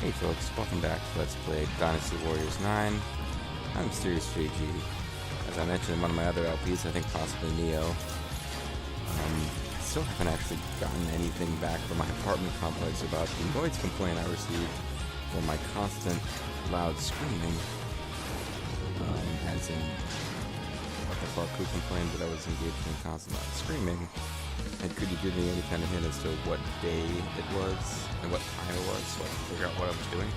Hey folks, welcome back to Let's Play Dynasty Warriors 9. I'm Mysterious JG. As I mentioned in one of my other LPs, I think possibly Neo. I still haven't actually gotten anything back from my apartment complex about the noise complaint I received for my constant loud screaming. As in, what the fuck, who complained that I was engaged in constant loud screaming? And could you give me any kind of hint as to what day it was and what time it was so I can figure out what I was doing?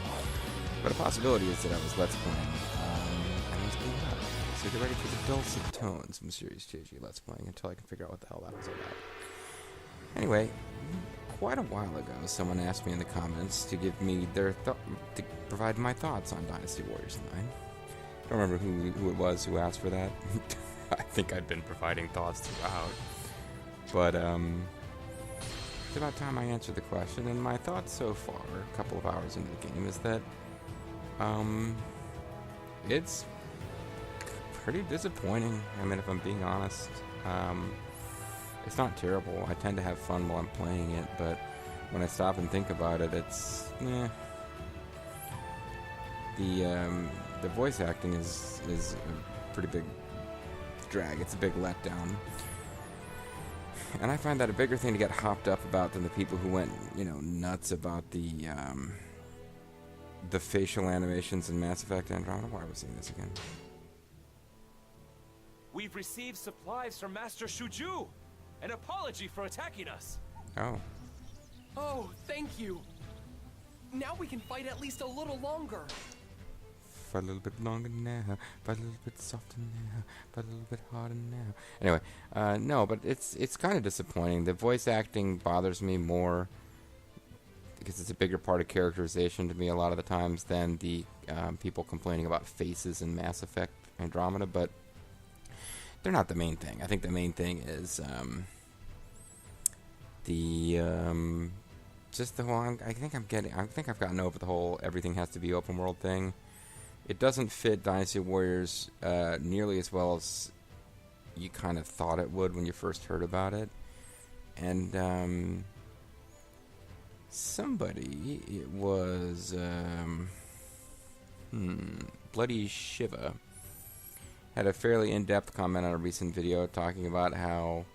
But a possibility is that I was Let's Playing, and I was being loud. So get ready for the dulcet tones, Mysterious JG Let's Playing, until I can figure out what the hell that was about. Anyway, quite a while ago, someone asked me in the comments to give me their to provide my thoughts on Dynasty Warriors 9. I don't remember who it was who asked for that. I think I'd been providing thoughts throughout. But, it's about time I answered the question, and my thoughts so far, a couple of hours into the game, is that, it's pretty disappointing. I mean, if I'm being honest, it's not terrible. I tend to have fun while I'm playing it, but when I stop and think about it, it's, The voice acting is a pretty big drag. It's a big letdown. And I find that a bigger thing to get hopped up about than the people who went, nuts about the facial animations in Mass Effect Andromeda. Why are we seeing this again? We've received supplies from Master Shuju. An apology for attacking us. Oh. Oh, thank you. Now we can fight at least a little longer. Fight a little bit longer now, fight a little bit softer now, fight a little bit harder now. Anyway, no, but it's kind of disappointing. The voice acting bothers me more because it's a bigger part of characterization to me a lot of the times than the people complaining about faces in Mass Effect Andromeda, but they're not the main thing. I think the main thing is just the whole. I think I've gotten over the whole everything has to be open world thing. It doesn't fit Dynasty Warriors nearly as well as you kind of thought it would when you first heard about it. And somebody, it was Bloody Shiva, had a fairly in-depth comment on a recent video talking about how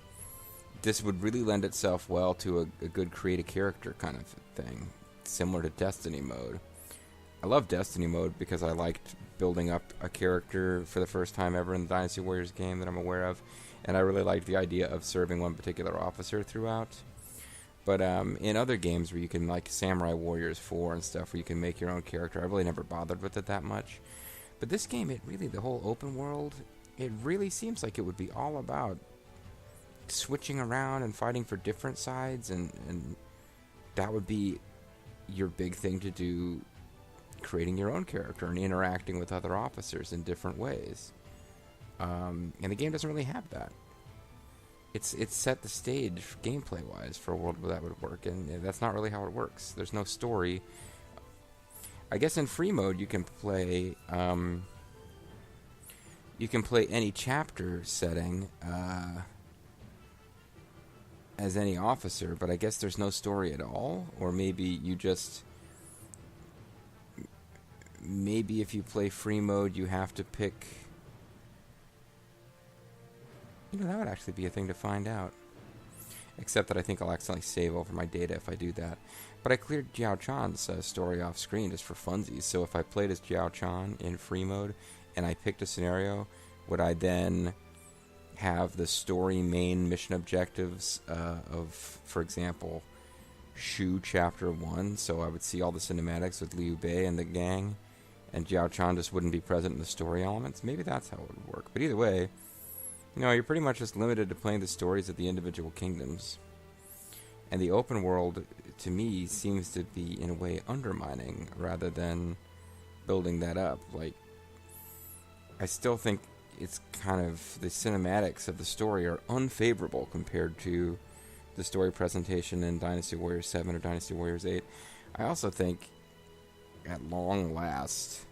this would really lend itself well to a good create a character kind of thing, similar to Destiny mode. I love Destiny mode because I liked building up a character for the first time ever in the Dynasty Warriors game that I'm aware of, and I really liked the idea of serving one particular officer throughout. But in other games where you can, like Samurai Warriors 4 and stuff, where you can make your own character, I really never bothered with it that much. But this game, the whole open world, it really seems like it would be all about switching around and fighting for different sides, and that would be your big thing to do, creating your own character and interacting with other officers in different ways. And the game doesn't really have that. It's set the stage gameplay-wise for a world where that would work, and that's not really how it works. There's no story. I guess in free mode you can play any chapter setting as any officer, but I guess there's no story at all, or maybe if you play free mode, you have to pick. That would actually be a thing to find out. Except that I think I'll accidentally save over my data if I do that. But I cleared Jiao Chan's story off screen just for funsies. So if I played as Jiao Chan in free mode and I picked a scenario, would I then have the story main mission objectives of, for example, Shu Chapter 1? So I would see all the cinematics with Liu Bei and the gang, and Jiao Chan just wouldn't be present in the story elements. Maybe that's how it would work. But either way, you're pretty much just limited to playing the stories of the individual kingdoms. And the open world, to me, seems to be, in a way, undermining rather than building that up. Like, I still think it's kind of, the cinematics of the story are unfavorable compared to the story presentation in Dynasty Warriors 7 or Dynasty Warriors 8. I also think, at long last,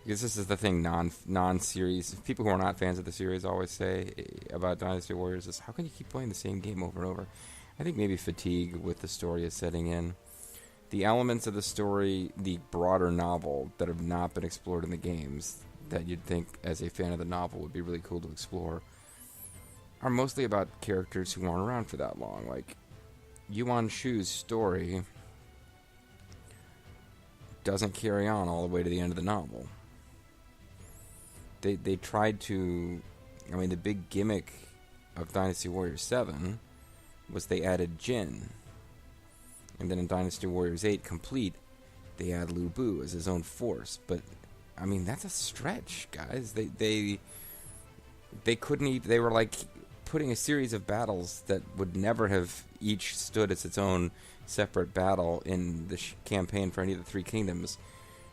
because this is the thing non-series, people who are not fans of the series always say about Dynasty Warriors is, how can you keep playing the same game over and over? I think maybe fatigue with the story is setting in. the elements of the story, the broader novel that have not been explored in the games, that you'd think as a fan of the novel would be really cool to explore, are mostly about characters who aren't around for that long. Like, Yuan Shu's story doesn't carry on all the way to the end of the novel. They tried to... I mean, the big gimmick of Dynasty Warriors 7 was they added Jin. And then in Dynasty Warriors 8 Complete, they add Lubu as his own force. But, I mean, that's a stretch, guys. They couldn't even... They were like putting a series of battles that would never have each stood as its own separate battle in the campaign for any of the Three Kingdoms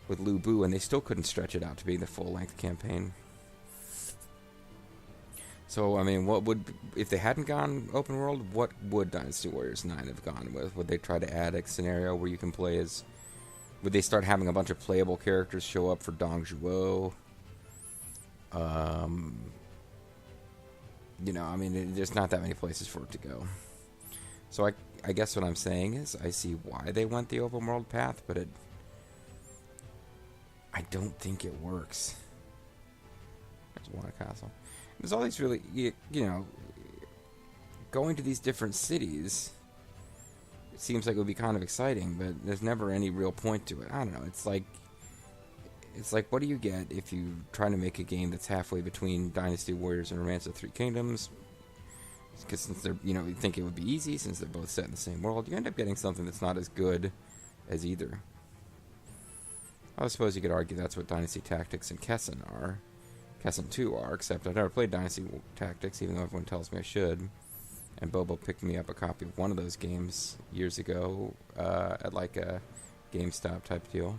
with Lubu, and they still couldn't stretch it out to be the full-length campaign. So, I mean, what would... If they hadn't gone open world, what would Dynasty Warriors 9 have gone with? Would they try to add a scenario where you can play as... Would they start having a bunch of playable characters show up for Dong Zhuo? You know, I mean, there's not that many places for it to go. So I guess what I'm saying is I see why they went the open world path, but I don't think it works. There's one castle. There's all these really, you know, going to these different cities, it seems like it would be kind of exciting, but there's never any real point to it. I don't know. It's like, what do you get if you try to make a game that's halfway between Dynasty Warriors and Romance of Three Kingdoms? Because since they're, you know, you think it would be easy since they're both set in the same world, you end up getting something that's not as good as either. I suppose you could argue that's what Dynasty Tactics and Kessen are. Kessen 2 are, except I've never played Dynasty Tactics, even though everyone tells me I should. And Bobo picked me up a copy of one of those games years ago at like a GameStop type deal.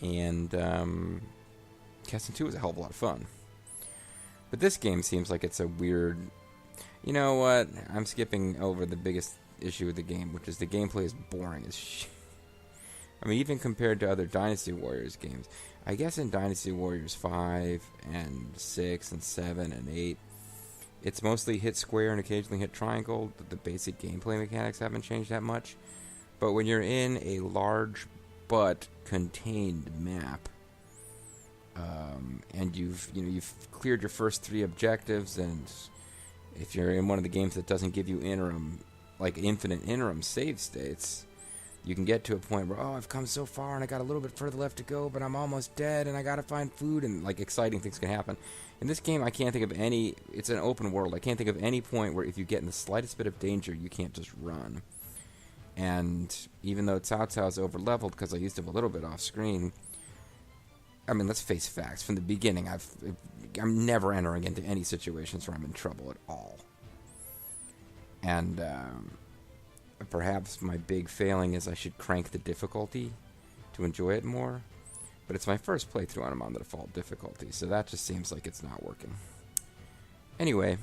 And Kessen 2 was a hell of a lot of fun. But this game seems like it's a weird... You know what? I'm skipping over the biggest issue with the game, which is the gameplay is boring as shit. I mean, even compared to other Dynasty Warriors games. I guess in Dynasty Warriors 5 and 6 and 7 and 8, it's mostly hit square and occasionally hit triangle. The basic gameplay mechanics haven't changed that much. But when you're in a large but contained map, and you've cleared your first 3 objectives, and if you're in one of the games that doesn't give you infinite interim save states, you can get to a point where, I've come so far and I got a little bit further left to go, but I'm almost dead and I gotta find food, and like exciting things can happen. In this game, I can't think of any... It's an open world. I can't think of any point where if you get in the slightest bit of danger, you can't just run. And even though Cao Cao is over-leveled because I used him a little bit off-screen, I mean, let's face facts. From the beginning, I'm never entering into any situations where I'm in trouble at all. And perhaps my big failing is I should crank the difficulty to enjoy it more. But it's my first playthrough and I'm on the default difficulty, so that just seems like it's not working. Anyway,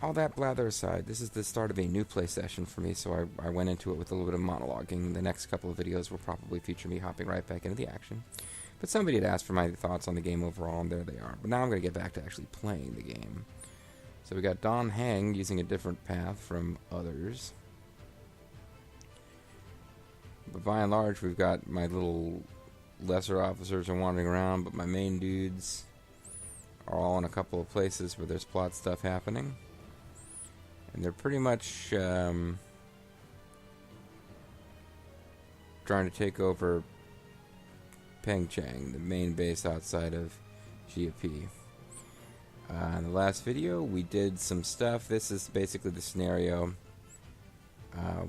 all that blather aside, this is the start of a new play session for me, so I went into it with a little bit of monologuing. The next couple of videos will probably feature me hopping right back into the action. But somebody had asked for my thoughts on the game overall, and there they are. But now I'm going to get back to actually playing the game. So we got Don Hang using a different path from others. But by and large, we've got my little lesser officers are wandering around, but my main dudes are all in a couple of places where there's plot stuff happening. And they're pretty much trying to take over Pengcheng, the main base outside of GFP. In the last video, we did some stuff. This is basically the scenario.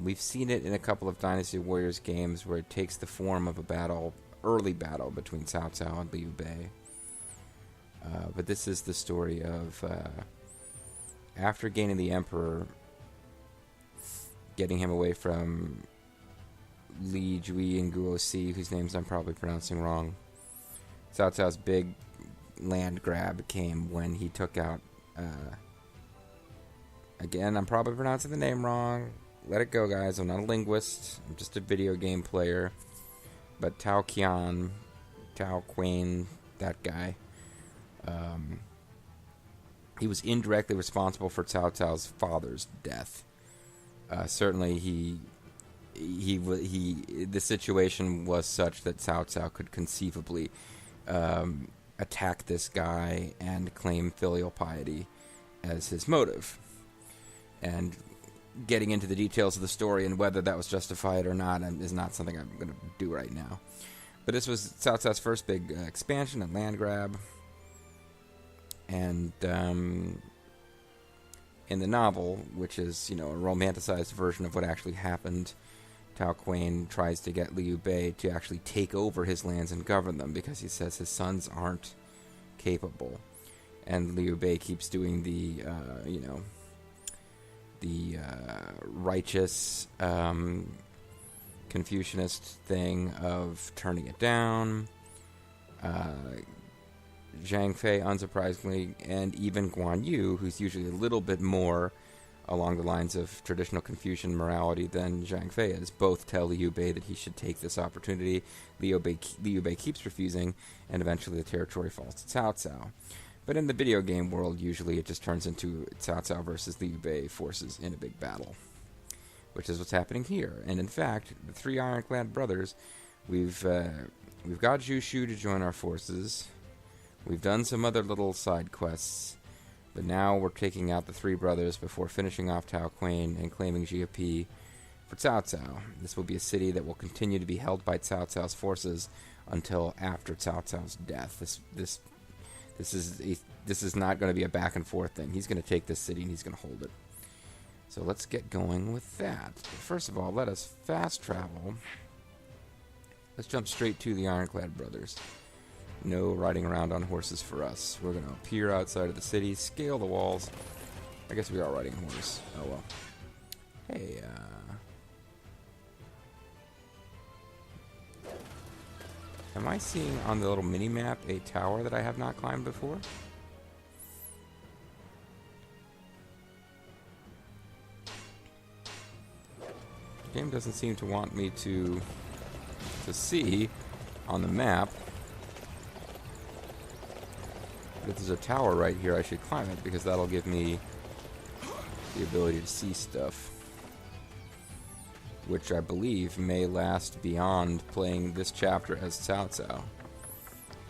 We've seen it in a couple of Dynasty Warriors games where it takes the form of a early battle between Cao Cao and Liu Bei. But this is the story of after gaining the Emperor, getting him away from Li Jui and Guo Si, whose names I'm probably pronouncing wrong. Cao Cao's big land grab came when he took out... again, I'm probably pronouncing the name wrong. Let it go, guys. I'm not a linguist. I'm just a video game player. But Tao Qian, that guy, he was indirectly responsible for Cao Cao's father's death. Certainly he the situation was such that Cao Cao could conceivably attack this guy and claim filial piety as his motive. And getting into the details of the story and whether that was justified or not is not something I'm going to do right now. But this was Cao Cao's first big expansion and land grab. And in the novel, which is, a romanticized version of what actually happened, Tao Quane tries to get Liu Bei to actually take over his lands and govern them because he says his sons aren't capable. And Liu Bei keeps doing the righteous Confucianist thing of turning it down. Zhang Fei, unsurprisingly, and even Guan Yu, who's usually a little bit more along the lines of traditional Confucian morality than Zhang Fei is, both tell Liu Bei that he should take this opportunity. Liu Bei keeps refusing, and eventually the territory falls to Cao Cao. But in the video game world, usually it just turns into Cao Cao versus Liu Bei forces in a big battle, which is what's happening here. And in fact, the three ironclad brothers, we've got Zhu Shu to join our forces. We've done some other little side quests, but now we're taking out the three brothers before finishing off Tao Quane and claiming Jiapi for Cao Cao. This will be a city that will continue to be held by Cao Cao's forces until after Cao Cao's death. This is not going to be a back and forth thing. He's going to take this city and he's going to hold it. So let's get going with that. First of all, let us fast travel. Let's jump straight to the Ironclad Brothers. No riding around on horses for us. We're going to appear outside of the city, scale the walls. I guess we are riding a horse. Oh well. Hey, am I seeing on the little mini-map a tower that I have not climbed before? The game doesn't seem to want me to see on the map. But if there's a tower right here, I should climb it, because that'll give me the ability to see stuff, which I believe may last beyond playing this chapter as Cao Cao.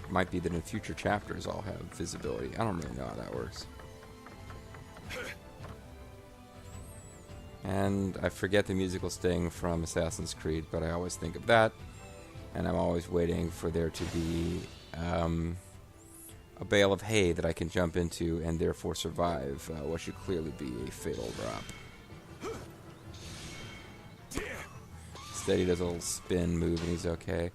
It might be that in future chapters I'll have visibility. I don't really know how that works. And I forget the musical sting from Assassin's Creed, but I always think of that, and I'm always waiting for there to be a bale of hay that I can jump into and therefore survive what should clearly be a fatal drop. Steady does a little spin move and he's okay.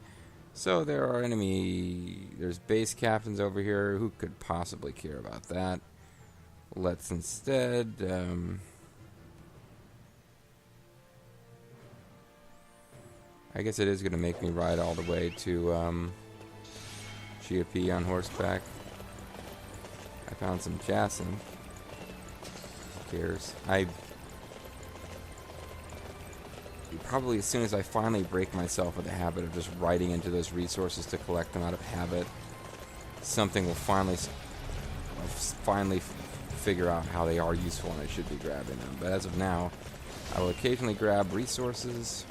So there's base captains over here. Who could possibly care about that? Let's instead I guess it is going to make me ride all the way to Jiapi on horseback. I found some Jason. Who cares? Probably as soon as I finally break myself of the habit of just riding into those resources to collect them out of habit, something will finally figure out how they are useful and I should be grabbing them. But as of now, I will occasionally grab resources,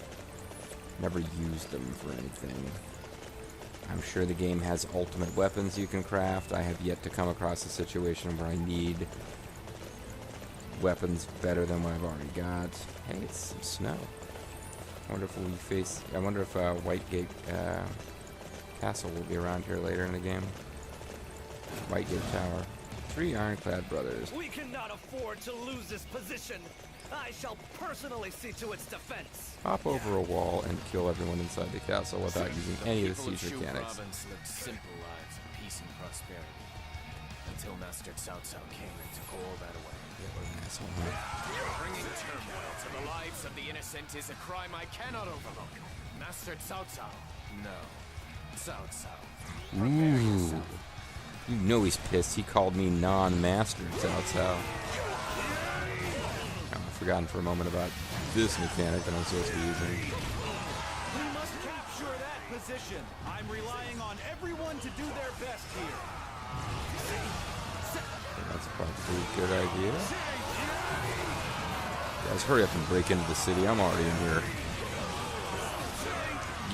never use them for anything. I'm sure the game has ultimate weapons you can craft. I have yet to come across a situation where I need weapons better than what I've already got. Hey, it's some snow. I wonder if Whitegate Castle will be around here later in the game. Whitegate Tower. 3 Ironclad Brothers. We cannot afford to lose this position. I shall personally see to its defense. Hop over a wall and kill everyone inside the castle without using any of the siege mechanics. Province lived simple lives of peace and prosperity until Master Cao Cao came and took all that away. Bringing turmoil to the lives of the innocent is a crime I cannot overlook. Master Cao Cao, no. Cao Cao. Ooh. You know he's pissed. He called me non-master Cao Cao. I've forgotten for a moment about this mechanic that I'm supposed to be using. We must capture that position. I'm relying on everyone to do their best here. That's probably a good idea. Guys, hurry up and break into the city. I'm already in here.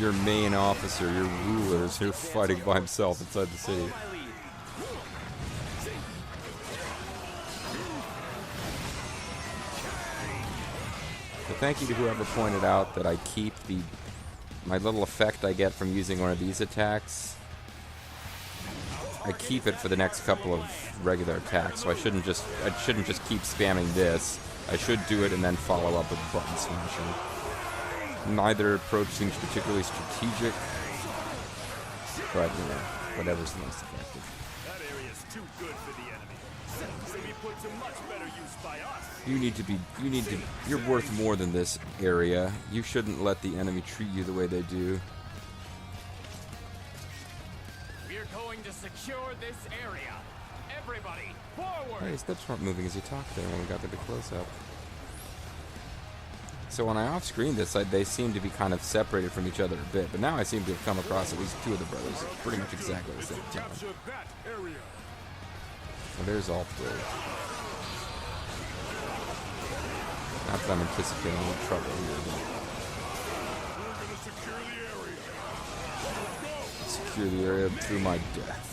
your main officer, your ruler, is here fighting by himself inside the city. So thank you to whoever pointed out that I keep my little effect I get from using one of these attacks. I keep it for the next couple of regular attacks, so I shouldn't just keep spamming this. I should do it and then follow up with button smashing. Neither approach seems particularly strategic, but you know, whatever's the most effective. That area's too good for the enemy. Seems to be put to much better use by us. You're worth more than this area. You shouldn't let the enemy treat you the way they do. We're going to secure this area. Everybody, forward! Hey, his steps weren't moving as he talked there when we got to the close-up. So when I off-screened this, they seem to be kind of separated from each other a bit, but now I seem to have come across at least two of the brothers at pretty much exactly the same time. Well, there's all three. Not that I'm anticipating any trouble here. Secure the area through my death.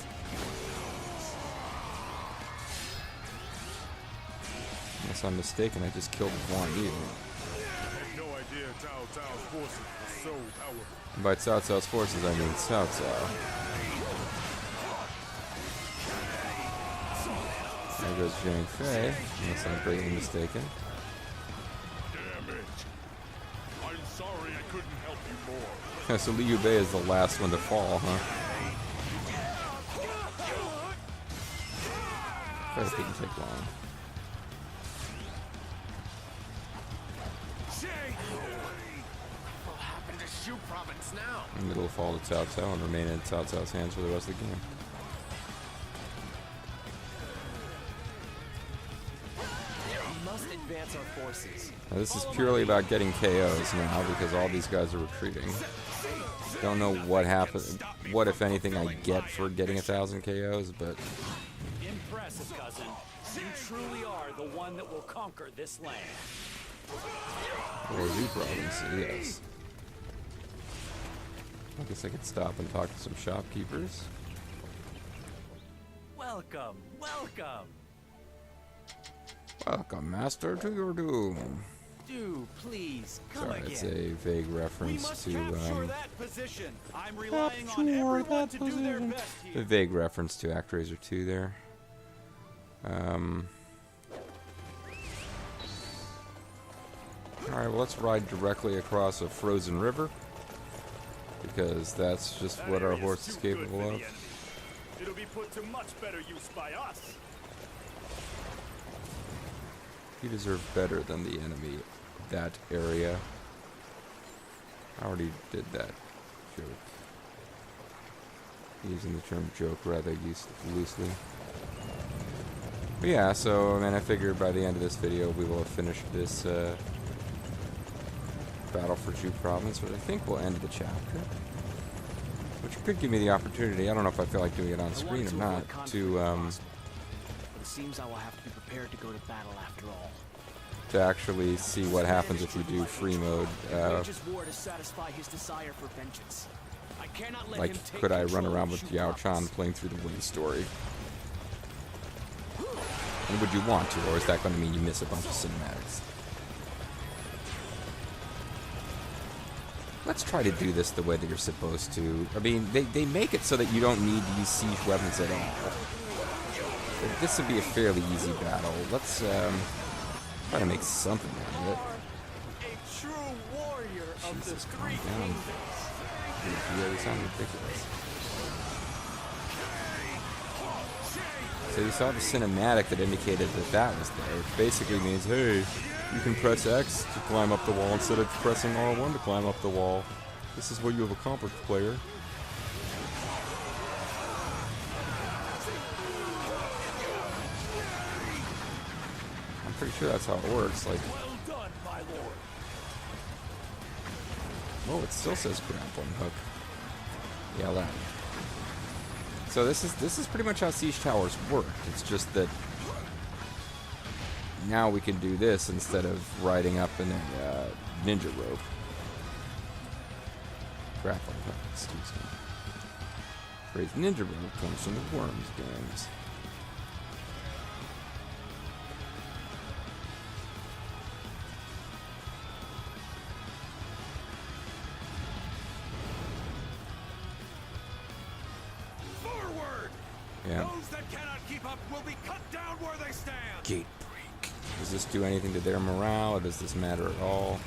Unless I'm mistaken, I just killed one either. And by Cao Cao's forces, I mean Cao Cao. There goes Zhang Fei, unless I'm greatly mistaken. Damn it. I'm sorry I couldn't help you more. So Liu Bei is the last one to fall, huh? That didn't take long. What happened to Shu Province now? And it'll fall to Cao Cao and remain in Cao Cao's hands for the rest of the game. We must advance our forces. Now, this is purely about getting KOs now because all these guys are retreating. Don't know what happens, what if anything I get for getting 1,000 KOs, but Impressive, cousin. You truly are the one that will conquer this land. or Zhu Province, yes. I guess I could stop and talk to some shopkeepers. Welcome, welcome. Welcome, master, to your doom. Do please come Sorry, again. it's a vague We reference must to capture that position. I'm relying on everyone to do their best a here. vague reference to ActRaiser 2 there. Alright, well, let's ride directly across a frozen river, because that's just That what our area's horse is too good capable for the of. enemy. It'll be put to much better use by us. You deserve better than the enemy, that area. I already did that joke. Using the term joke rather loosely. But yeah, so I mean, I figure by the end of this video we will have finished this battle for Zhu Province, which I think will end the chapter. Which could give me the opportunity, I don't know if I feel like doing it on screen or not, to It seems I will have to be prepared to go to battle after all. actually see what happens if you do free mode. Wages war to satisfy his desire for vengeance. I cannot let him Like, take could I run control around of with Shu Yao Chan Province. playing through the Wing story? And would you want to, or is that going to mean you miss a bunch of cinematics? Let's try to do this the way that you're supposed to. I mean, they make it so that you don't need to use siege weapons at all. But this would be a fairly easy battle. Let's try to make something out of it. A true warrior of Jesus, the calm three down. kingdoms. Yeah, they sound ridiculous. So you saw the cinematic that indicated that that was there. It basically means, hey, you can press X to climb up the wall instead of pressing R1 to climb up the wall. This is what you have accomplished, player. I'm pretty sure that's how it works. Like, Well done, my lord. oh, it still says grappling hook. Yeah, that. So this is pretty much how siege towers work. It's just that now we can do this instead of riding up in a ninja rope. Grappling hook, excuse me. Phrase ninja rope comes from the Worms games. Forward! Yeah. Those that cannot keep up will be cut down where they stand. Gate break. Does this do anything to their morale, or does this matter at all?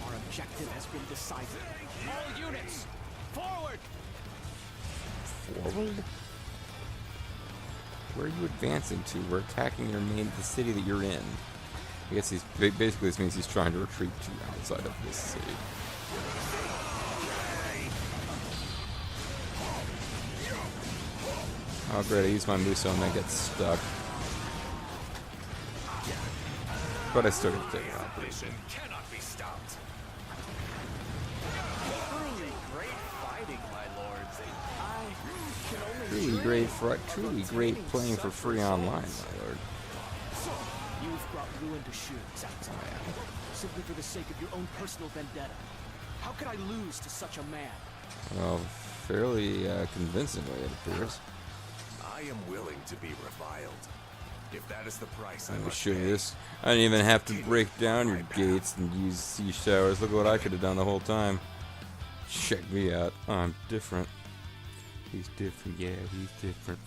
Our objective has been decided. All units, forward! Forward? Where are you advancing to? We're attacking the city that you're in. I guess basically this means he's trying to retreat to outside of this city. Oh great, I use my Muso and I get stuck. But I still get to take it out. Cannot be stopped. Truly great fighting, my lords. I can only Truly great playing for free online, my lord. You've brought ruin to Shu, Cao Cao. Simply for the sake of your own personal vendetta. How could I lose to such a man? Well, fairly convincingly, it appears. I am willing to be reviled. If that is the price I Let me must show you pay. this. I didn't even have to break down your gates and use siege towers. Look what I could have done the whole time. Check me out. I'm different. He's different. Yeah, he's different.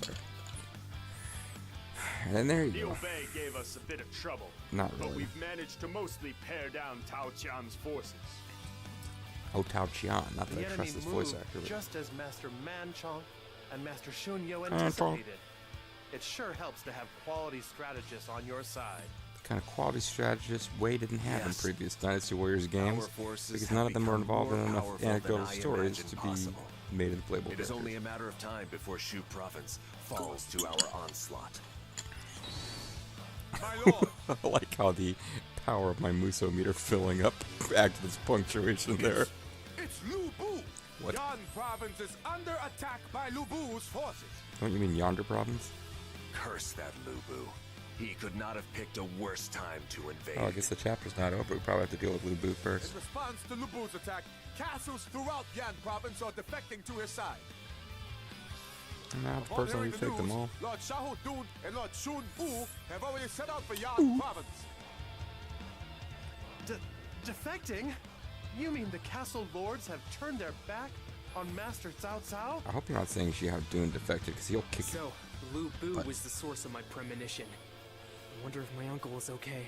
Sorry. And there you The go. Obey gave us a bit of trouble, Not but really. we've managed to mostly pare down Tao Qian's forces. Oh, Tao Qian. Not that The I enemy trust this voice moved actor. But just as Master Manchong and Master Shunyo Manchong. anticipated. It sure helps to have quality strategists on your side. the kind of quality strategists Wei didn't have in Yes. previous Dynasty Warriors games, Our forces because have none of them were become involved in more enough powerful anecdotal than I stories imagined to possible. be made into playable It is characters. only a matter of time before Shu Province falls to our onslaught. My lord, I like how the power of my Muso meter filling up acted as punctuation there. it's Lubu. What? Yan Province is under attack by Lubu's forces. Don't you mean Yonder Province? Curse that Lubu. He could not have picked a worse time to invade. Oh, I guess the chapter's not over. We probably have to deal with Lubu first. In response to Lubu's attack, castles throughout Yan Province are defecting to his side. Nah, Upon personally, hearing the take them news, all. Lord Xiahou Dun and Lord Shun Fu have already set out for Yan Province. Defecting? You mean the castle lords have turned their back on Master Cao Cao? I hope you're not saying Xiahou Dun defected, because he'll kick you. So, Lubu But- was the source of my premonition. I wonder if my uncle is okay.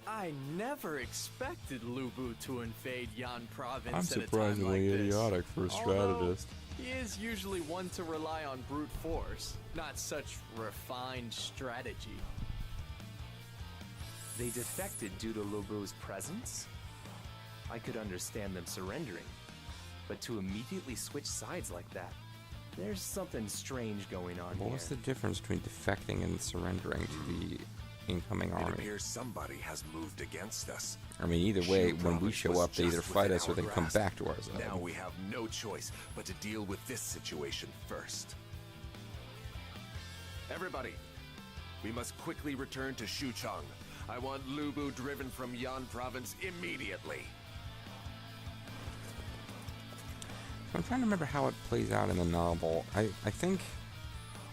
I never expected Lubu to invade Yan Province I'm at a time like surprisingly this. idiotic for a Although, strategist. he is usually one to rely on brute force, not such refined strategy. They defected due to Lubu's presence? I could understand them surrendering. But to immediately switch sides like that, there's something strange going on Well, here. what's the difference between defecting and surrendering to the incoming It army? appears somebody has moved against us. I mean, either way, Shu when we Province show was up, they either just fight within us or our they come grasp. back to our side. Now we have no choice but to deal with this situation first. Everybody, we must quickly return to Xuchang. I want Lubu driven from Yan Province immediately. I'm trying to remember how it plays out in the novel. I think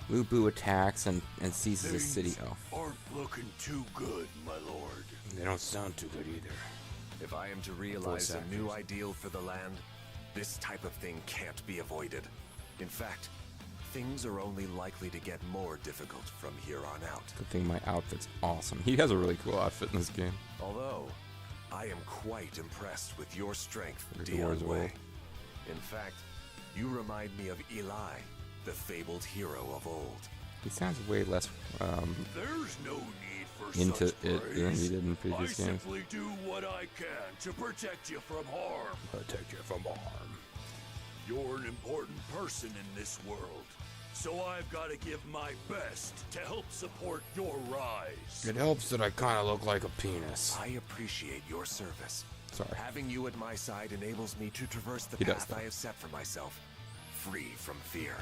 Lubu attacks and seizes a city. Oh, Aren't looking too good, my lord. they don't sound too good either. If I am to realize Voice a new actors. ideal for the land, this type of thing can't be avoided. In fact, things are only likely to get more difficult from here on out. Good thing my outfit's awesome. He has a really cool outfit in this game. Although, I am quite impressed with your strength, The doors Dian roll. Wei. In fact, you remind me of Eli, the fabled hero of old. He sounds way less There's no need for into such it praise. than he did in I previous games. simply do what I can to protect you from harm. Protect you from harm. You're an important person in this world, so I've got to give my best to help support your rise. It helps that I kind of look like a penis. I appreciate your service. Sorry. Having you at my side enables me to traverse the He does path that. I have set for myself, free from fear.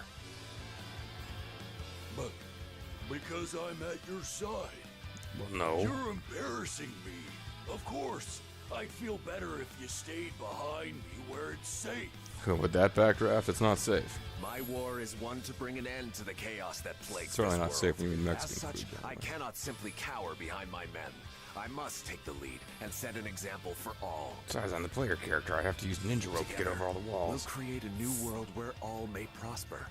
But because I'm at your side, Well, no. You're embarrassing me. Of course. I'd feel better if you stayed behind me where it's safe. With that backdraft, it's not safe. My war is one to bring an end to the chaos that plagues Certainly this not world. safe when you mean As Mexican such, food, I anyway. cannot simply cower behind my men. I must take the lead and set an example for all. Besides, I'm the player character. I have to use ninja rope to get over all the We'll walls. create a new world where all may prosper.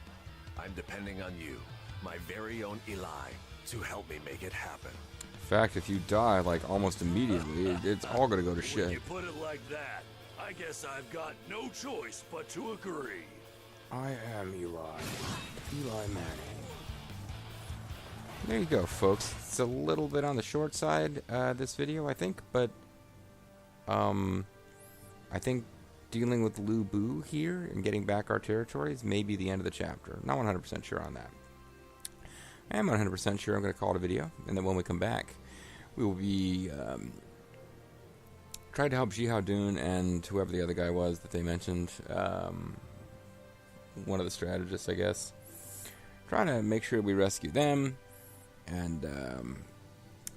I'm depending on you, my very own Eli, to help me make it happen. In fact, if you die, like, almost immediately, it's all gonna go to When shit. you put it like that, I guess I've got no choice but to agree. I am Eli. Eli Manning. There you go, folks. It's a little bit on the short side, this video, I think, but, I think dealing with Lubu here and getting back our territories may be the end of the chapter. Not 100% sure on that. I am 100% sure I'm going to call it a video, and then when we come back, we will be trying to help Jihao Dun and whoever the other guy was that they mentioned, one of the strategists, I guess, trying to make sure we rescue them and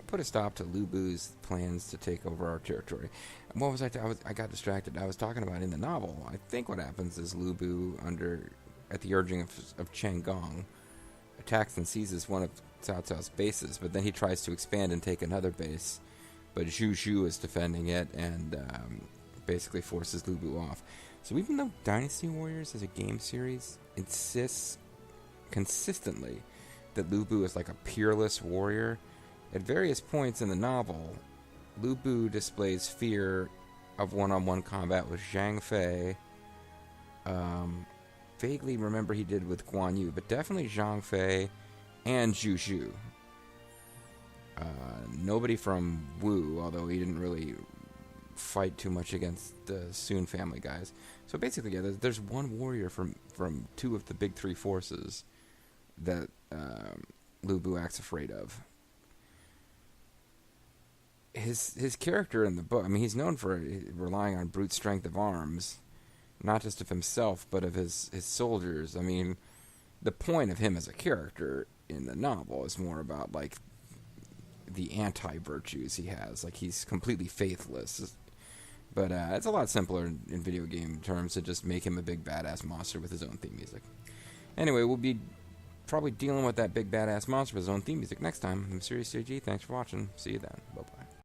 put a stop to Lubu's plans to take over our territory. And what was I got distracted. I was talking about in the novel, I think what happens is Lubu, at the urging of Chang Gong, attacks and seizes one of Cao Cao's bases, but then he tries to expand and take another base, but Zhu Zhu is defending it and basically forces Lubu off. So even though Dynasty Warriors as a game series insists consistently that Lubu is like a peerless warrior, at various points in the novel, Lubu displays fear of one-on-one combat with Zhang Fei. Vaguely remember he did with Guan Yu, but definitely Zhang Fei and Zhu Zhu. Nobody from Wu, although he didn't really fight too much against the Sun family guys. So basically, yeah, there's one warrior from two of the big three forces that Lubu acts afraid of. His character in the book, I mean, he's known for relying on brute strength of arms, not just of himself, but of his soldiers. I mean, the point of him as a character in the novel is more about, like, the anti-virtues he has. Like, he's completely faithless. But it's a lot simpler in video game terms to just make him a big badass monster with his own theme music. Anyway, we'll be probably dealing with that big badass monster with his own theme music next time. I'm Serious JG. Thanks for watching. See you then. Bye-bye.